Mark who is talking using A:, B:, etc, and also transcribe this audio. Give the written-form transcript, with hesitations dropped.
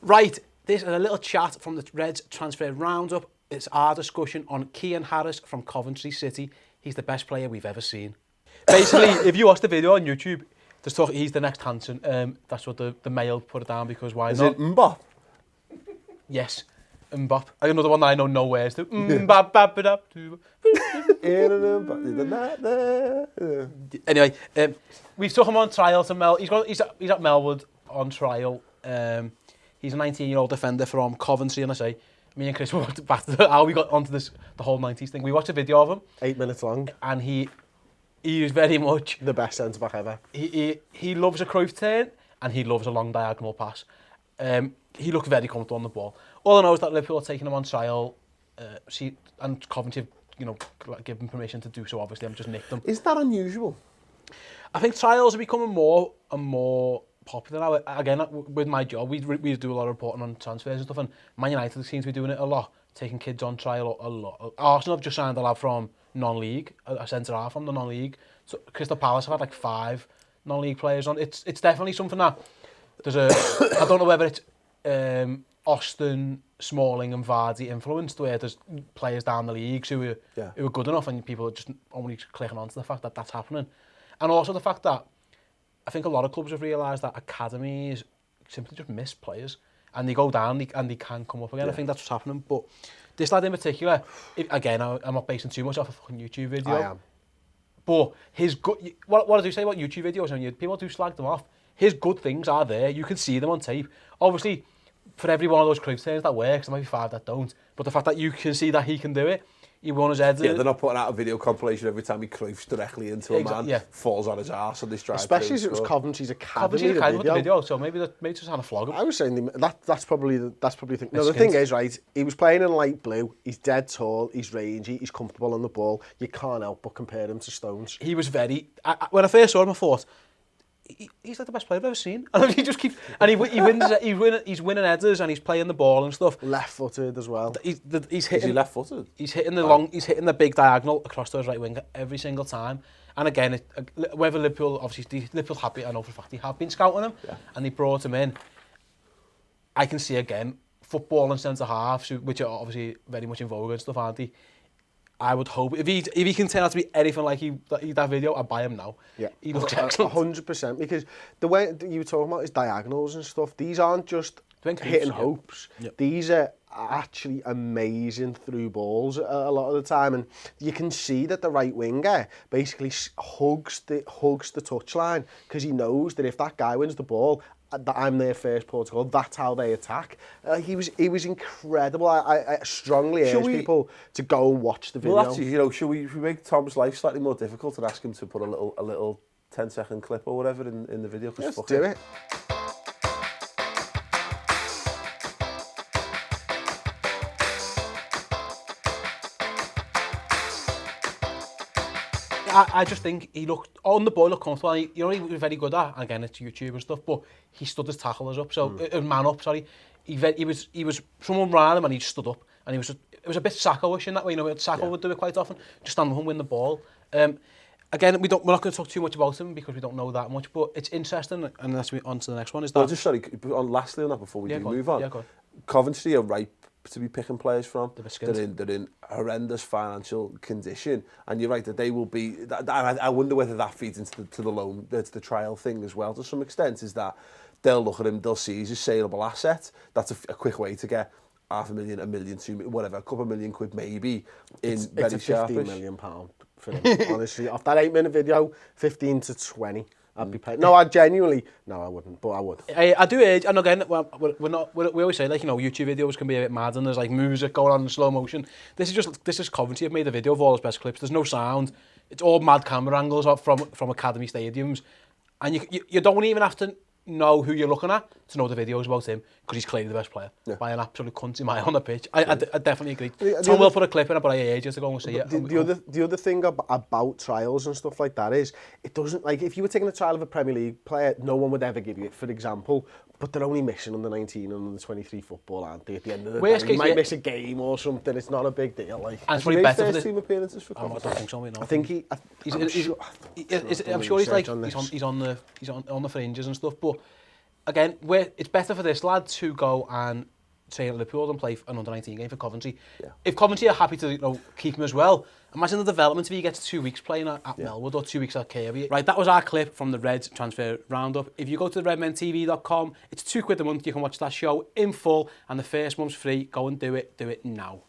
A: Right, this is a little chat from the Reds Transfer Roundup. It's our discussion on Cian Harries from Coventry City. He's the best player we've ever seen. Basically, if you watch the video on YouTube, just talk, he's the next Hansen. That's what the Mail put it down because why
B: Is
A: not?
B: it Mbop?
A: Yes, Mbop. I got another one that I know no words to. Mbop. Anyway, we've took him on trial to Mel. He's at Melwood on trial. He's a 19-year-old defender from Coventry, and I say, me and Chris went back to how we got onto this, the whole 90s thing. We watched a video of him.
C: 8 minutes long.
A: And he is very much...
C: The best centre-back ever.
A: He loves a Cruyff turn, and he loves a long diagonal pass. He looked very comfortable on the ball. All I know is that Liverpool are taking him on trial, and Coventry, give him permission to do so, obviously. I'm just nicked them.
B: Is that unusual?
A: I think trials are becoming more and more popular now. Again, with my job, we do a lot of reporting on transfers and stuff, and Man United seems to be doing it a lot, taking kids on trial a lot. Arsenal have just signed a lad from non-league, a centre-half from the non-league. So Crystal Palace have had like 5 non-league players on. It's definitely something that there's I don't know whether it's Austin, Smalling and Vardy influenced, where there's players down the leagues who are good enough, and people are just only clicking on to the fact that that's happening. And also the fact that I think a lot of clubs have realised that academies simply just miss players, and they go down and they can come up again. I think that's what's happening. But this lad in particular, again, I'm not basing too much off a fucking YouTube video.
C: I am.
A: But his good, what I do say about YouTube videos, and people do slag them off, his good things are there. You can see them on tape. Obviously, for every one of those Cruyff turns that works, there might be 5 that don't. But the fact that you can see that he can do it, he won his head.
B: Yeah, they're not putting out a video compilation every time he Cruyffs directly into a man, falls on his arse and they drive.
C: Especially as it was Coventry's Academy.
A: With the video, so maybe just had a flog him.
C: I was saying that's probably the thing. No, the thing is, right, he was playing in light blue, he's dead tall, he's rangy, he's comfortable on the ball. You can't help but compare him to Stones.
A: He was very... when I first saw him, I thought, he's like the best player I've ever seen. And he just keeps... And he's winning headers and he's playing the ball and stuff.
C: Left-footed as well.
A: He's hitting...
B: Is he left-footed?
A: He's hitting the he's hitting the big diagonal across to his right wing every single time. And again, whether Liverpool, obviously, Liverpool happy, I know for a fact, they have been scouting him, and they brought him in. I can see again, football and centre-halves, which are obviously very much in vogue and stuff, aren't they? I would hope if he can turn out to be anything like that video, I'd buy him now. Yeah, he looks excellent.
C: 100%, because the way that you were talking about his diagonals and stuff, these aren't just hitting hopes. Yep. These are actually amazing through balls a lot of the time, and you can see that the right winger basically hugs the touchline because he knows that if that guy wins the ball, that I'm their first port of call. That's how they attack. He was incredible. I strongly urge people to go and watch the video.
B: Well, actually, should we make Tom's life slightly more difficult and ask him to put a little 10-second clip or whatever in the video?
C: Let's do it.
A: I just think he looked on the ball, looked comfortable. He was very good at. Again, it's YouTube and stuff, but he stood his tacklers up. So man up, sorry. He was someone ran him and he stood up, and it was a bit Sacco-ish in that way. Sacco would do it quite often. Just stand up and win the ball. Again, we're not going to talk too much about him because we don't know that much, but it's interesting. And let's move on to the next one. Is that?
B: No, just sorry. lastly on that before we move on.
A: Go on.
B: Coventry are ripe to be picking players from.
A: They're
B: in horrendous financial condition, and you're right that they will be. I wonder whether that feeds into the trial thing as well to some extent. Is that they'll look at him, they'll see he's a saleable asset. That's a quick way to get £500,000, £1 million, £2 million, whatever, a couple of £1 million maybe in very sharpish.
C: It's a £15 million for him, honestly. Off that 8-minute video, 15 to 20. I'd be paid. No, I wouldn't, but I would.
A: I do urge, and again, we always say, YouTube videos can be a bit mad, and there's music going on in slow motion. This is Coventry have made a video of all his best clips. There's no sound. It's all mad camera angles from Academy stadiums, and you don't even have to know who you're looking at to know the videos about him, because he's clearly the best player by an absolute country mile on the pitch. I definitely agree. Tom will put a clip in it, but I urge you to go and see it.
C: The other thing about trials and stuff like that is, it doesn't, if you were taking a trial of a Premier League player, no one would ever give you it, for example, but they're only missing under 19 and under 23 football, aren't they? At the end of the day, you might miss a game or something. It's not a big deal.
A: And it's probably better for the
B: team appearances for
A: Coventry. I don't think so. No.
C: I think
A: I'm sure he's on the fringes and stuff, but again, it's better for this lad to go and train at Liverpool and play an under-19 game for Coventry. Yeah. If Coventry are happy to keep him as well, imagine the development if he gets 2 weeks playing at Melwood or 2 weeks at Kirby. Right, that was our clip from the Reds Transfer Roundup. If you go to redmentv.com, it's £2 a month. You can watch that show in full, and the first month's free. Go and do it. Do it now.